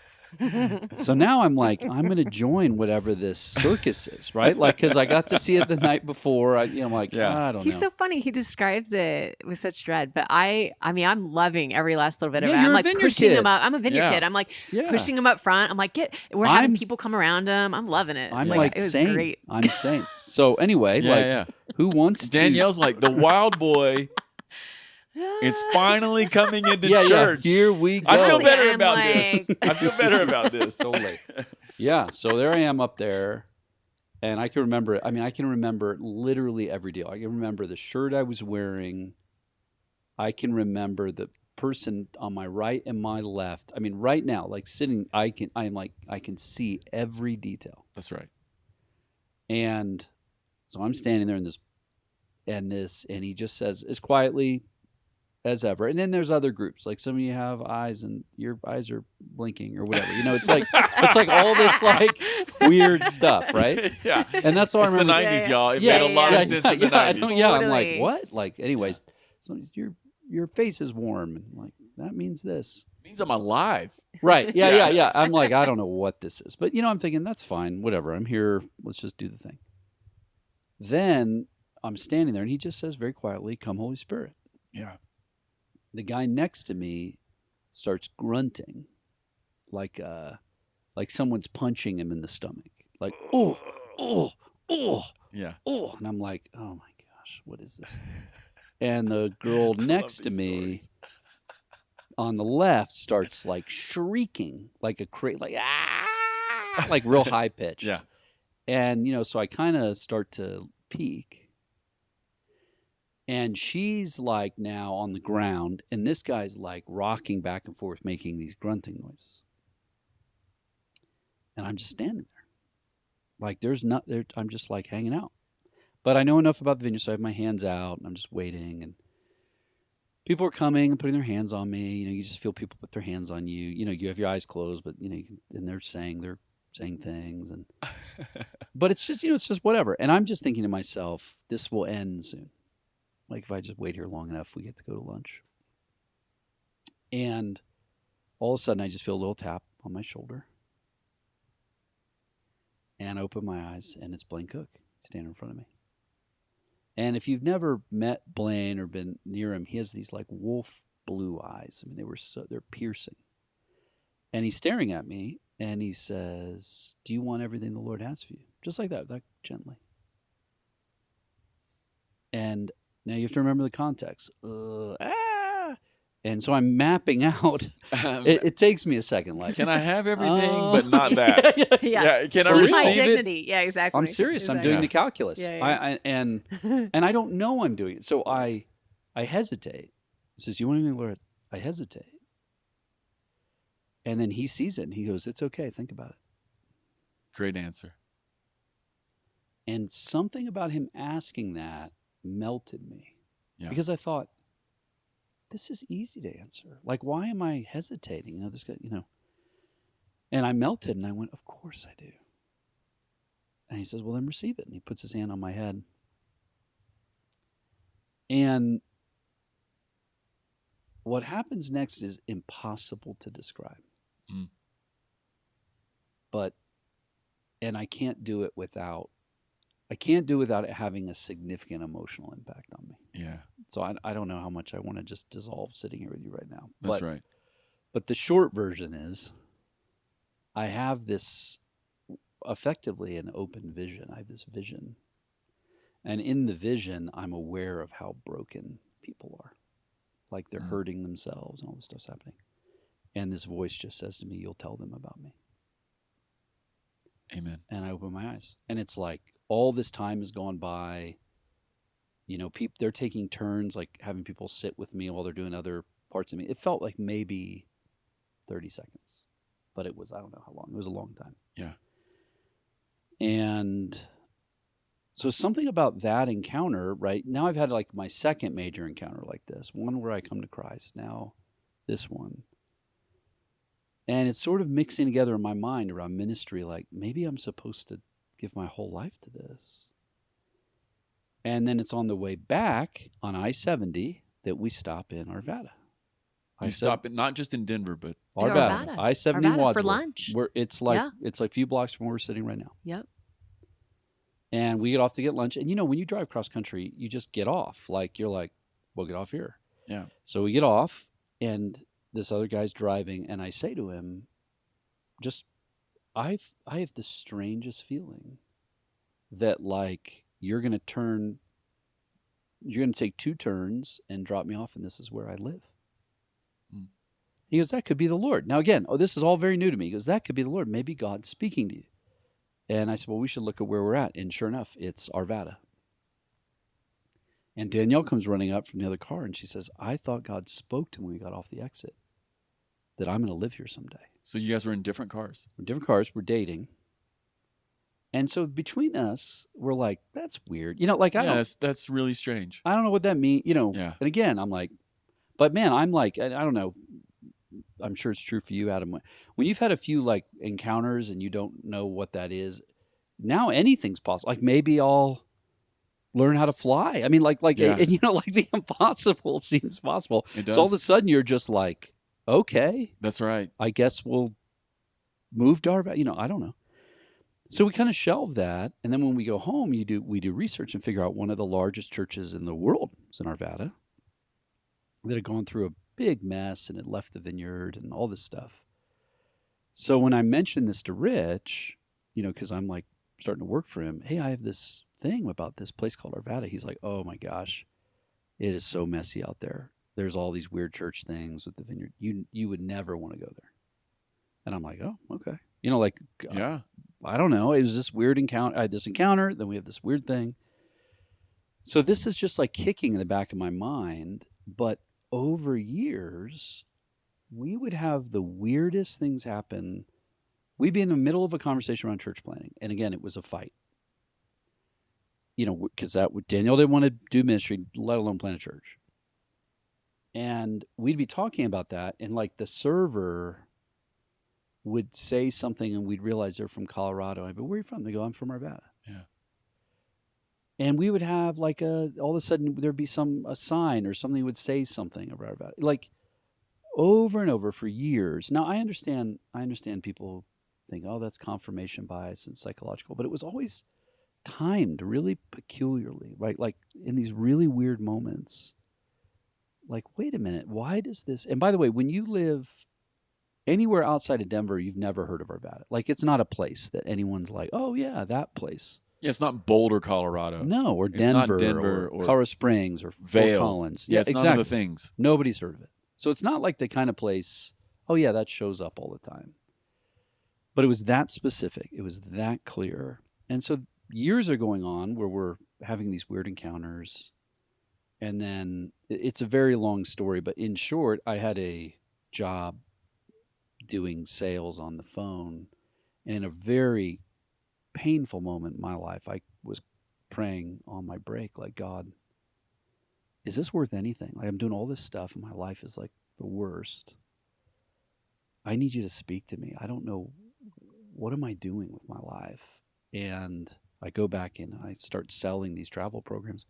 So now I'm like, I'm going to join whatever this circus is, right? Like, because I got to see it the night before. I'm like, I don't know. He's so funny. He describes it with such dread. But I mean, I'm loving every last little bit of it. you're I'm a like vineyard pushing kid. him up. I'm a vineyard kid. I'm like pushing him up front. I'm like, we're having people come around him. I'm loving it. I'm like it was sane. great. I'm sane. So anyway, who wants Danielle's like, the wild boy is finally coming into church. Yeah, here we go. I feel better I'm about like- this. I feel better about this. Totally. Yeah, so there I am up there, and I can remember it. I mean, I can remember literally every deal. I can remember the shirt I was wearing. I can remember the person on my right and my left. I mean, right now, like sitting, I can see every detail. That's right. And so I'm standing there and he just says as quietly as ever. And then there's other groups, like some of you have eyes and your eyes are blinking or whatever. It's like all this like weird stuff, right? Yeah. And that's all I It's the remember. 90s, y'all. It Yeah, made a lot of sense in the 90s. Yeah, I'm like, Totally. what? Like, anyways, so your face is warm, and I'm like, that means this. It means I'm alive. Right. Yeah. I'm like, I don't know what this is. But I'm thinking, that's fine, whatever. I'm here. Let's just do the thing. Then I'm standing there, and he just says very quietly, come Holy Spirit. Yeah. The guy next to me starts grunting like someone's punching him in the stomach. Like, oh. Yeah. And I'm like, oh my gosh, what is this? And the girl next to me stories. on the left starts like shrieking like like real high pitch. Yeah. And so I kind of start to peek. And she's like now on the ground, and this guy's like rocking back and forth, making these grunting noises. And I'm just standing there. Like there's not there. I'm just like hanging out. But I know enough about the vineyard, so I have my hands out, and I'm just waiting. And people are coming and putting their hands on me. You know, you just feel people put their hands on you. You know, you have your eyes closed, but, you know, and they're saying things. And but it's just whatever. And I'm just thinking to myself, this will end soon. Like if I just wait here long enough, we get to go to lunch. And all of a sudden, I just feel a little tap on my shoulder. And I open my eyes, and it's Blaine Cook standing in front of me. And if you've never met Blaine or been near him, he has these like wolf blue eyes. I mean, they're piercing. And he's staring at me, and he says, "Do you want everything the Lord has for you?" Just like that, like gently. And now you have to remember the context. And so I'm mapping out. It takes me a second. Like, can I have everything, but not that? Yeah. Can I For receive My it? dignity. Yeah, exactly. I'm serious. Exactly. I'm doing the calculus. Yeah. And I don't know I'm doing it. So I hesitate. He says, "You want anything, Lord?" I hesitate. And then he sees it and he goes, "It's okay. Think about it." Great answer. And something about him asking that melted me. Yeah. Because I thought, this is easy to answer. Like, why am I hesitating? You know, this guy, you know. And I melted and I went, "Of course I do." And he says, "Well, then receive it." And he puts his hand on my head. And what happens next is impossible to describe. Mm. And I can't do it without it having a significant emotional impact on me. Yeah. So I don't know how much I want to just dissolve sitting here with you right now. That's right. But the short version is I have this effectively an open vision. I have this vision. And in the vision, I'm aware of how broken people are. Like they're hurting themselves and all this stuff's happening. And this voice just says to me, "You'll tell them about me." Amen. And I open my eyes. And it's like all this time has gone by. You know, they're taking turns, like having people sit with me while they're doing other parts of me. It felt like maybe 30 seconds, but it was, I don't know how long. It was a long time. Yeah. And so something about that encounter, right? Now I've had like my second major encounter like this, one where I come to Christ, now this one. And it's sort of mixing together in my mind around ministry, like maybe I'm supposed to give my whole life to this. And then it's on the way back on I-70 that we stop in Arvada. You stop it not just in Denver, but Arvada. I-70 Arvada Wadsworth. for lunch. It's like a few blocks from where we're sitting right now. Yep. And we get off to get lunch. And you know, when you drive cross country, you just get off. Like you're like, we'll get off here. Yeah. So we get off, and this other guy's driving, and I say to him, I have the strangest feeling that like you're going to take 2 turns and drop me off, and this is where I live. Mm. He goes, "That could be the Lord." Now again, this is all very new to me. He goes, "That could be the Lord. Maybe God's speaking to you." And I said, "Well, we should look at where we're at." And sure enough, it's Arvada. And Danielle comes running up from the other car, and she says, "I thought God spoke to me when we got off the exit that I'm going to live here someday." So you guys were in different cars. We're in different cars. We're dating. And so between us, we're like, that's weird. You know, like, That's really strange. I don't know what that means, you know. Yeah. And again, I'm like, but man, I'm like, I don't know. I'm sure it's true for you, Adam. When you've had a few like encounters and you don't know what that is, now anything's possible. Like maybe I'll learn how to fly. I mean, Yeah. and you know, like the impossible seems possible. It does. So all of a sudden you're just like, okay, That's right. I guess we'll move to Arvada. You know, I don't know. So we kind of shelve that, and then when we go home, we do research and figure out one of the largest churches in the world is in Arvada that had gone through a big mess and had left the vineyard and all this stuff. So when I mentioned this to Rich, you know, because I'm like starting to work for him, "Hey, I have this thing about this place called Arvada." He's like, "Oh my gosh, it is so messy out there. There's all these weird church things with the vineyard. You would never want to go there." And I'm like, "Oh, okay." You know, like, Yeah. I don't know. It was this weird encounter. I had this encounter. Then we have this weird thing. So this is just like kicking in the back of my mind. But over years, we would have the weirdest things happen. We'd be in the middle of a conversation around church planning. And again, it was a fight. Because Danielle didn't want to do ministry, let alone plant a church. And we'd be talking about that. And like the server would say something and we'd realize they're from Colorado. I'd be, where are you from? They go, I'm from Arvada. Yeah. And we would have like all of a sudden there'd be a sign or something would say something about it. Like over and over for years. Now I understand people think, oh, that's confirmation bias and psychological, but it was always timed really peculiarly, right? Like in these really weird moments. Like, wait a minute, why does this? And by the way, when you live anywhere outside of Denver, you've never heard of Arvada. Like, it's not a place that anyone's like, oh yeah, that place. Yeah, it's not Boulder, Colorado. No, or It's Denver, not Denver or or Colorado Springs, or Vail. Fort Collins. Yeah, it's exactly. none of the things. Nobody's heard of it. So it's not like the kind of place, oh yeah, that shows up all the time. But it was that specific. It was that clear. And so years are going on where we're having these weird encounters. And then it's a very long story, but in short, I had a job doing sales on the phone. And in a very painful moment in my life, I was praying on my break, like, God, is this worth anything? Like, I'm doing all this stuff and my life is like the worst. I need you to speak to me. I don't know, what am I doing with my life? And I go back in and I start selling these travel programs,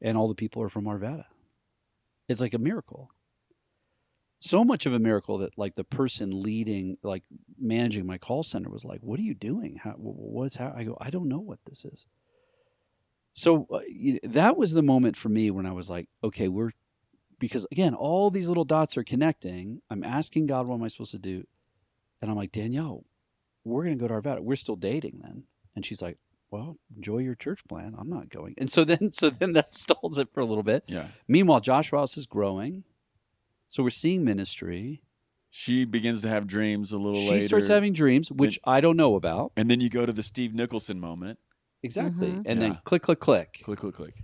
and all the people are from Arvada. It's like a miracle. So much of a miracle that like the person leading, like managing my call center was like, what are you doing? I go, I don't know what this is. So that was the moment for me when I was like, okay, because again, all these little dots are connecting. I'm asking God, what am I supposed to do? And I'm like, Danielle, we're going to go to Arvada. We're still dating then. And she's like, well, enjoy your church plan. I'm not going. And so then that stalls it for a little bit. Yeah. Meanwhile, Joshua House is growing. So we're seeing ministry. She begins to have dreams a little later. She starts having dreams, which I don't know about. And then you go to the Steve Nicholson moment. Exactly. Mm-hmm. And Yeah. then click, click, click. Click, click, click.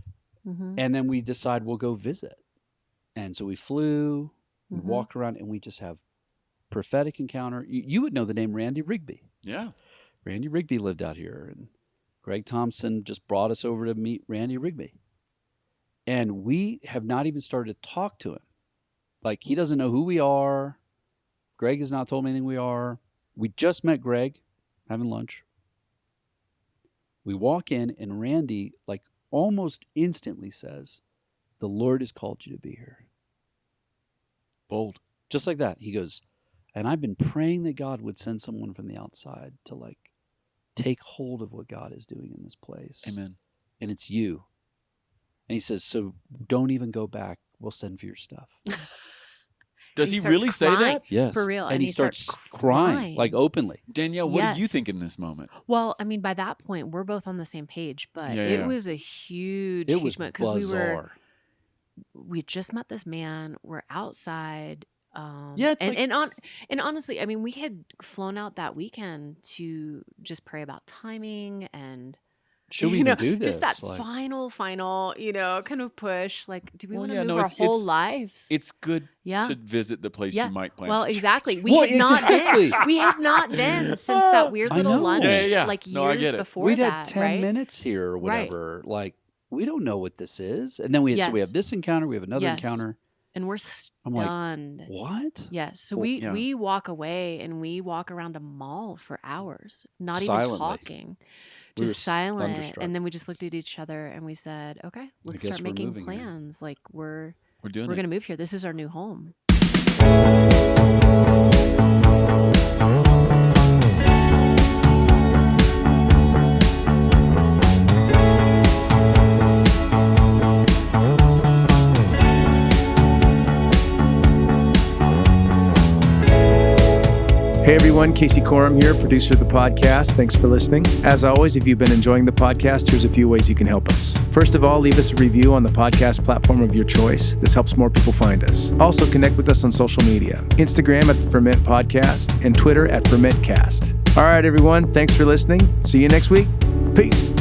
Mm-hmm. And then we decide we'll go visit. And so we flew, we Mhm. walked around, and we just have prophetic encounter. You would know the name Randy Rigby. Yeah. Randy Rigby lived out here, and Greg Thompson just brought us over to meet Randy Rigby. And we have not even started to talk to him. Like, he doesn't know who we are. Greg has not told me anything we are. We just met Greg having lunch. We walk in, and Randy, like, almost instantly says, the Lord has called you to be here. Bold. Just like that. He goes, and I've been praying that God would send someone from the outside to, like, take hold of what God is doing in this place. Amen. And it's you. And he says, so don't even go back. We'll send for your stuff. Does he starts really say crying. that? Yes. For real. And he starts crying, like openly. Danielle, what do you Yes. think in this moment? Well, I mean, by that point, we're both on the same page, but Yeah, it yeah. was a huge, It huge was moment because bizarre. we just met this man. We're outside. Yeah, it's and honestly, I mean, we had flown out that weekend to just pray about timing and Should we you know, even do this? just that Like, final, kind of push. Like, do we Well, want to yeah, move no, our it's- whole it's- lives? It's good Yeah. to visit the place Yeah. you might plan. Well, to- exactly. We Well, had not exactly. been. We had not been since that weird I little know. lunch, Yeah, yeah, yeah. like years No, I get it. before we'd that, had 10 right? minutes here or Right. whatever. Like, we don't know what this is. And then we Yes. have this encounter. We have another Yes. encounter. And we're I'm like, stunned. What? Yes. So Well, yeah. we walk away and we walk around a mall for hours, not Silently. even talking, We were just silent. thunderstruck. And then we just looked at each other and we said, "Okay, let's guess start we're making moving here." plans. Like we're doing we're it. gonna move here. This is our new home." Hey everyone, Casey Corum here, producer of the podcast. Thanks for listening. As always, if you've been enjoying the podcast, here's a few ways you can help us. First of all, leave us a review on the podcast platform of your choice. This helps more people find us. Also, connect with us on social media. Instagram at the Ferment Podcast and Twitter at FermentCast. All right, everyone, thanks for listening. See you next week. Peace.